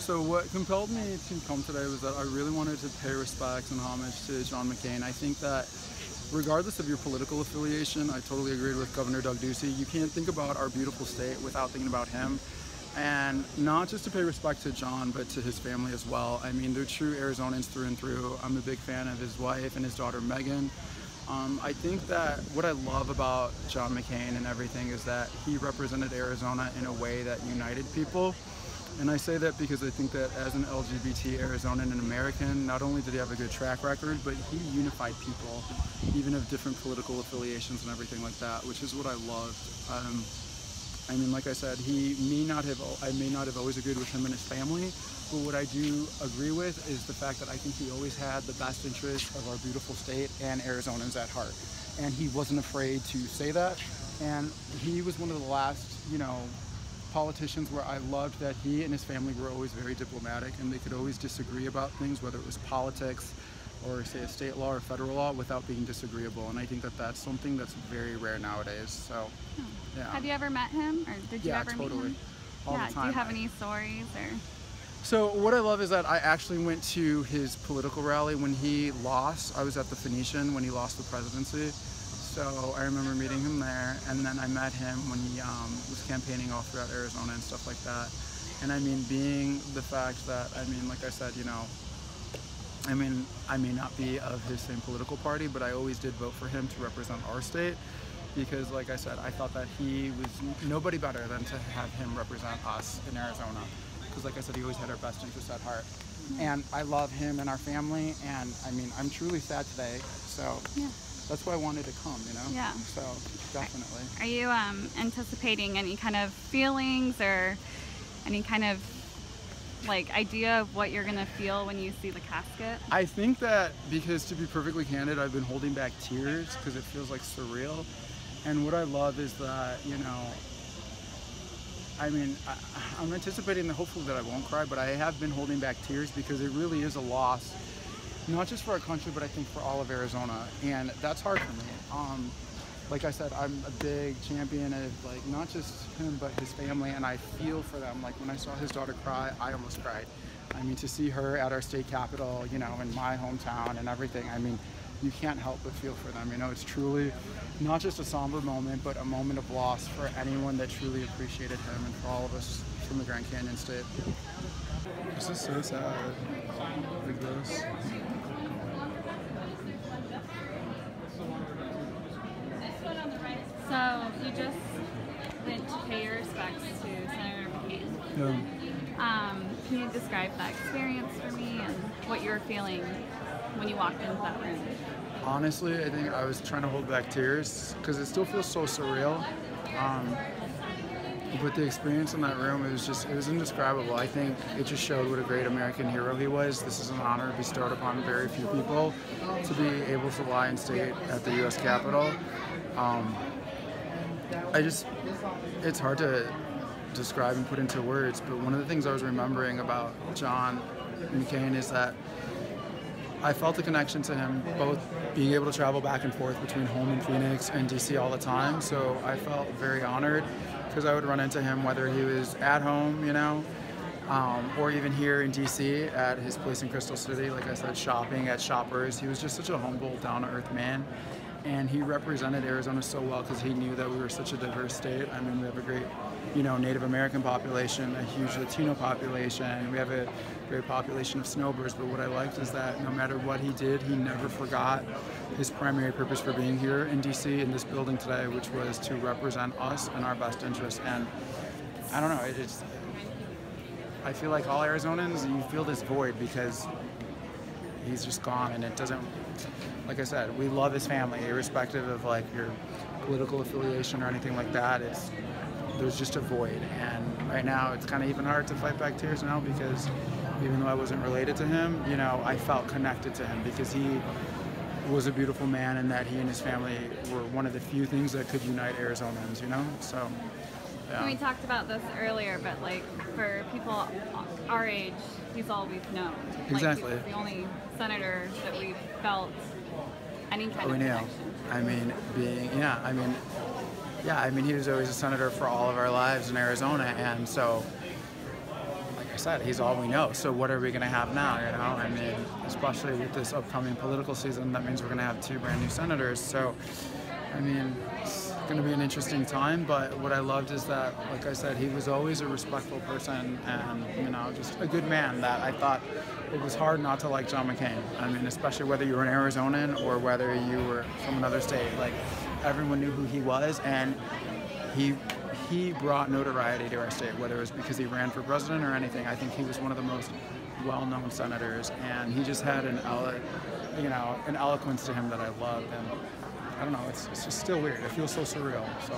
So what compelled me to come today was that I really wanted to pay respect and homage to John McCain. I think that regardless of your political affiliation, I totally agreed with Governor Doug Ducey. You can't think about our beautiful state without thinking about him. And not just to pay respect to John, but to his family as well. I mean, they're true Arizonans through and through. I'm a big fan of his wife and his daughter Megan. I think that what I love about John McCain and everything is that he represented Arizona in a way that united people. And I say that because I think that as an LGBT Arizonan and American, not only did he have a good track record, but he unified people, even of different political affiliations and everything like that, which is what I loved. I mean, like I said, I may not have always agreed with him and his family, but what I do agree with is the fact that I think he always had the best interest of our beautiful state and Arizonans at heart. And he wasn't afraid to say that. And he was one of the last, politicians where I loved that he and his family were always very diplomatic, and they could always disagree about things, whether it was politics or say a state law or federal law, without being disagreeable. And I think that that's something that's very rare nowadays. So, yeah. Have you ever met him, or did you ever totally. meet him? All the time. Do you have any stories or? So what I love is that I actually went to his political rally when he lost. I was at the Phoenician when he lost the presidency. So I remember meeting him there, and then I met him when he was campaigning all throughout Arizona and stuff like that. And I mean, being the fact that, like I said, I may not be of his same political party, but I always did vote for him to represent our state because, like I said, I thought that he was nobody better than to have him represent us in Arizona. Because, like I said, he always had our best interests at heart. And I love him and our family, and I'm truly sad today. So. Yeah. That's why I wanted to come, Yeah. So, definitely. Are you anticipating any kind of feelings or any kind of, idea of what you're going to feel when you see the casket? I think that because, to be perfectly candid, I've been holding back tears because it feels like surreal. And what I love is that, I'm anticipating that hopefully that I won't cry, but I have been holding back tears because it really is a loss. Not just for our country, but I think for all of Arizona, and that's hard for me. Like I said, I'm a big champion of not just him, but his family, and I feel for them. Like when I saw his daughter cry, I almost cried. To see her at our state capitol, in my hometown and everything, you can't help but feel for them. It's truly not just a somber moment, but a moment of loss for anyone that truly appreciated him and for all of us from the Grand Canyon State. This is so sad. Like this. So you just went to pay your respects to Senator McCain. Yeah. Can you describe that experience for me and what you were feeling when you walked into that room? Honestly, I think I was trying to hold back tears because it still feels so surreal. But the experience in that room, it was indescribable. I think it just showed what a great American hero he was. This is an honor bestowed upon very few people to be able to lie in state at the U.S. Capitol. It's hard to describe and put into words, but one of the things I was remembering about John McCain is that I felt a connection to him, both being able to travel back and forth between home in Phoenix and DC all the time. So I felt very honored because I would run into him whether he was at home, or even here in DC at his place in Crystal City, like I said, shopping at Shoppers. He was just such a humble, down-to-earth man. And he represented Arizona so well because he knew that we were such a diverse state. We have a great, Native American population, a huge Latino population. We have a great population of snowbirds. But what I liked is that no matter what he did, he never forgot his primary purpose for being here in DC in this building today, which was to represent us and our best interests. And I don't know, I feel like all Arizonans, you feel this void because he's just gone, and it doesn't. Like I said, we love his family, irrespective of your political affiliation or anything like that. There's just a void, and right now it's kind of even hard to fight back tears now because even though I wasn't related to him, I felt connected to him because he was a beautiful man, and that he and his family were one of the few things that could unite Arizonans. So. Yeah. We talked about this earlier, but for people our age, he's all we've known. Exactly. He's the only senator that we've felt any kind of connection. He was always a senator for all of our lives in Arizona, and so, I said, he's all we know. So what are we going to have now? You know, I mean, especially with this upcoming political season, that means we're going to have 2 brand new senators. So, I mean, it's going to be an interesting time. But what I loved is that, like I said, he was always a respectful person and, you know, just a good man that I thought it was hard not to like John McCain. I mean, especially whether you were an Arizonan or whether you were from another state. Like, everyone knew who he was, and he brought notoriety to our state, whether it was because he ran for president or anything. I think he was one of the most well-known senators, and he just had an eloquence to him that I loved. And I don't know, it's just still weird. It feels so surreal. So.